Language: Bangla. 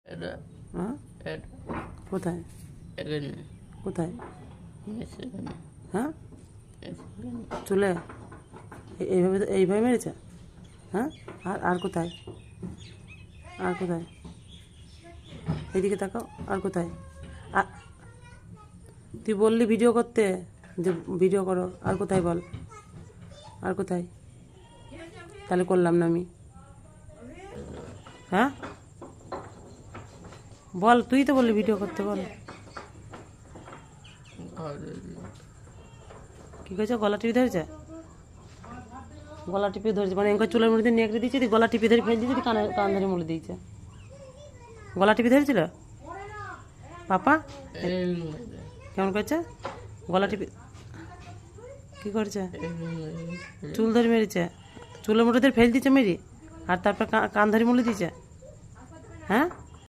এটা হ্যাঁ এটা কোথায় এখানে কোথায় এখানে হ্যাঁ এখানে চুলে এইভাবে মেরেছে হ্যাঁ আর আর কোথায় আর কোথায় এইদিকে তাকাও আর কোথায় আর তুই বললি ভিডিও করতে যে ভিডিও করো আর কোথায় বল আর কোথায় তাহলে করলাম না আমি হ্যাঁ বল তুই তো বললি ভিডিও করতে বল ঘরে কী করেছে গলা টিপে ধরেছে গলা টিপে ধরেছে মানে এঙ্কা চুলের মধ্যে নিয়ে দিয়েছে তুই গলা টিপে ধরে ফেলে দিয়েছে তুই কান ধরে মুড়ে দিয়েছে গলা টিপে ধরেছিল পাপা কেমন করেছে গলা টিপে কী করছে চুল ধরে মেরেছে চুলের মধ্যে ধরে ফেলে দিয়েছে মেরি আর তারপর কান ধরে মুড়ে দিয়েছে হ্যাঁ